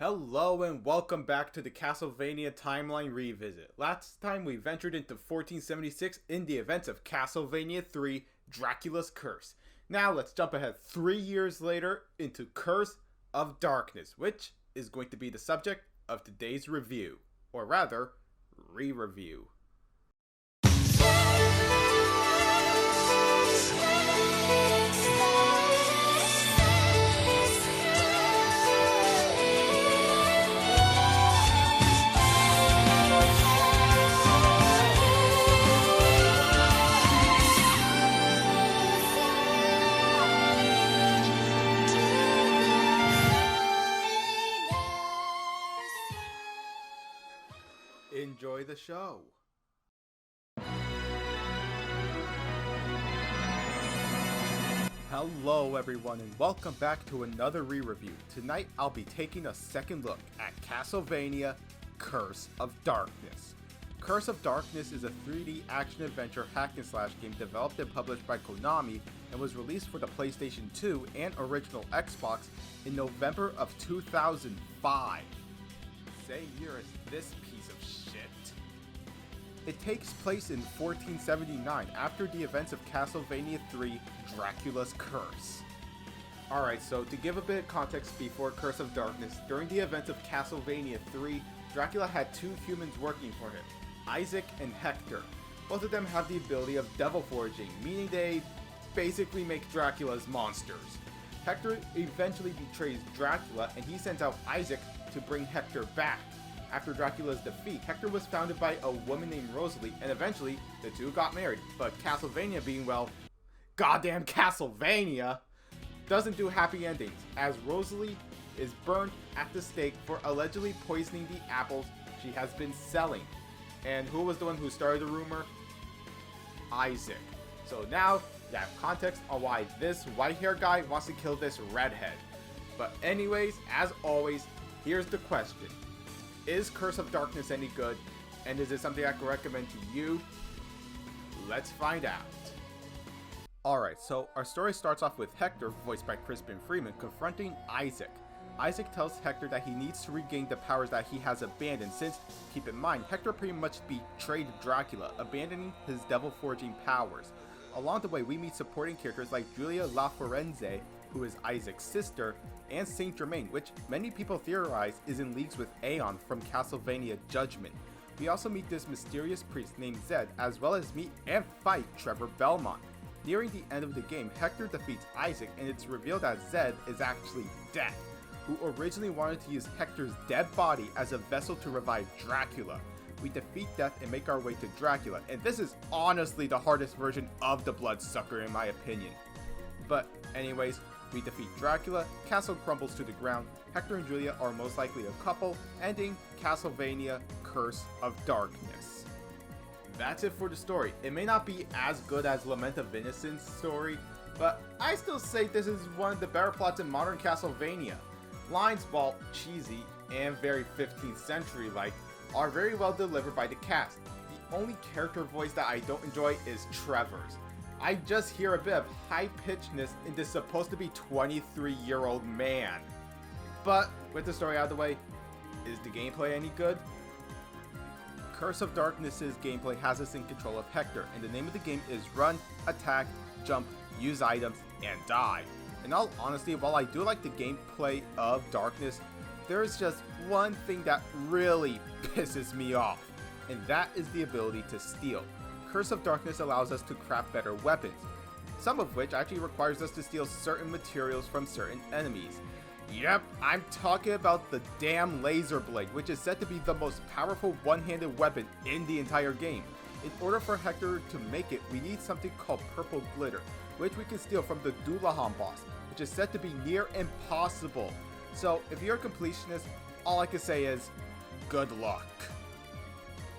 Hello and welcome back to the Castlevania Timeline Revisit. Last time we ventured into 1476 in the events of Castlevania 3, Dracula's Curse. Now let's jump ahead 3 years later into Curse of Darkness, which is going to be the subject of today's review. Or rather, re-review. Enjoy the show. Hello everyone and welcome back to another re-review. Tonight I'll be taking a second look at Castlevania Curse of Darkness. Curse of Darkness is a 3D action-adventure hack-and-slash game developed and published by Konami and was released for the PlayStation 2 and original Xbox in November of 2005. Same year as this piece of shit. It takes place in 1479 after the events of Castlevania 3, Dracula's Curse. Alright, so to give a bit of context before Curse of Darkness, during the events of Castlevania 3, Dracula had two humans working for him, Isaac and Hector. Both of them have the ability of devil forging, meaning they basically make Dracula's monsters. Hector eventually betrays Dracula and he sends out Isaac to bring Hector back. After Dracula's defeat, Hector was founded by a woman named Rosalie, and eventually the two got married. But Castlevania being, well, goddamn Castlevania, doesn't do happy endings, as Rosalie is burned at the stake for allegedly poisoning the apples she has been selling. And who was the one who started the rumor? Isaac. So now you have context on why this white-haired guy wants to kill this redhead. But anyways, as always, here's the question. Is Curse of Darkness any good? And is it something I can recommend to you? Let's find out. Alright, so our story starts off with Hector, voiced by Crispin Freeman, confronting Isaac. Isaac tells Hector that he needs to regain the powers that he has abandoned since, keep in mind, Hector pretty much betrayed Dracula, abandoning his devil forging powers. Along the way, we meet supporting characters like Julia La Forense, who is Isaac's sister, and Saint Germain, which many people theorize is in leagues with Aeon from Castlevania Judgment. We also meet this mysterious priest named Zed, as well as meet and fight Trevor Belmont. Nearing the end of the game, Hector defeats Isaac, and it's revealed that Zed is actually Death, who originally wanted to use Hector's dead body as a vessel to revive Dracula. We defeat Death and make our way to Dracula, and this is honestly the hardest version of the Bloodsucker in my opinion. But anyways, we defeat Dracula, castle crumbles to the ground, Hector and Julia are most likely a couple, ending Castlevania Curse of Darkness. That's it for the story. It may not be as good as Lament of Innocence story, but I still say this is one of the better plots in modern Castlevania. Lines, while cheesy and very 15th century like, are very well delivered by the cast. The only character voice that I don't enjoy is Trevor's. I just hear a bit of high-pitchedness in this supposed to be 23-year-old man. But with the story out of the way, is the gameplay any good? Curse of Darkness's gameplay has us in control of Hector, and the name of the game is run, attack, jump, use items, and die. In all honesty, while I do like the gameplay of Darkness, there's just one thing that really pisses me off, and that is the ability to steal. Curse of Darkness allows us to craft better weapons, some of which actually requires us to steal certain materials from certain enemies. Yep, I'm talking about the damn laser blade, which is said to be the most powerful one-handed weapon in the entire game. In order for Hector to make it, we need something called purple glitter, which we can steal from the Dullahan boss, which is said to be near impossible. So if you're a completionist, all I can say is, good luck.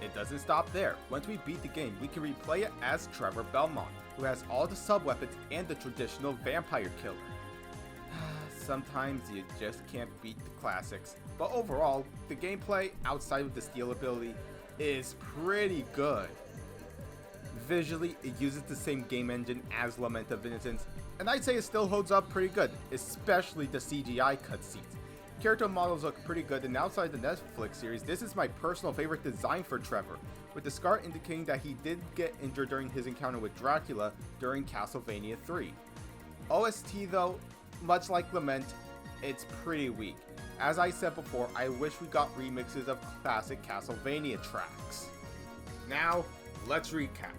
It doesn't stop there. Once we beat the game, we can replay it as Trevor Belmont, who has all the sub-weapons and the traditional vampire killer. Sometimes you just can't beat the classics, but overall, the gameplay outside of the steal ability is pretty good. Visually, it uses the same game engine as Lament of Innocence, and I'd say it still holds up pretty good, especially the CGI cutscenes. Character models look pretty good, and outside the Netflix series, this is my personal favorite design for Trevor, with the scar indicating that he did get injured during his encounter with Dracula during Castlevania 3. OST though, much like Lament, it's pretty weak. As I said before, I wish we got remixes of classic Castlevania tracks. Now, let's recap.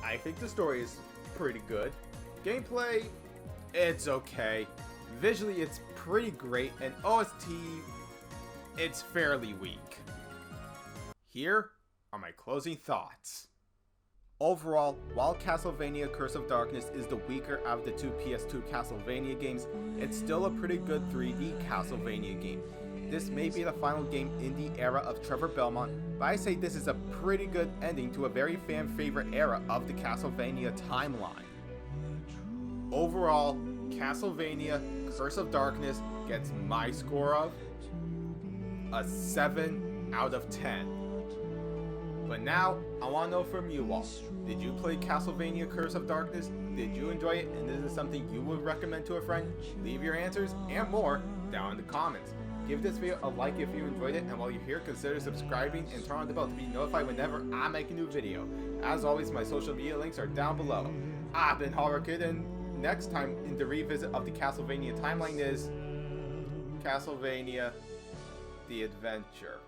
I think the story is pretty good. Gameplay, it's okay. Visually, it's pretty great, and OST, it's fairly weak. Here are my closing thoughts. Overall, while Castlevania Curse of Darkness is the weaker out of the two PS2 Castlevania games, it's still a pretty good 3D Castlevania game. This may be the final game in the era of Trevor Belmont, but I say this is a pretty good ending to a very fan-favorite era of the Castlevania timeline. Overall, Castlevania Curse of Darkness gets my score of a 7 out of 10. But now, I want to know from you all. Did you play Castlevania Curse of Darkness? Did you enjoy it? And is this something you would recommend to a friend? Leave your answers and more down in the comments. Give this video a like if you enjoyed it, and while you're here, consider subscribing and turn on the bell to be notified whenever I make a new video. As always, my social media links are down below. I've been Horror Kid, and next time in the revisit of the Castlevania timeline is Castlevania the Adventure.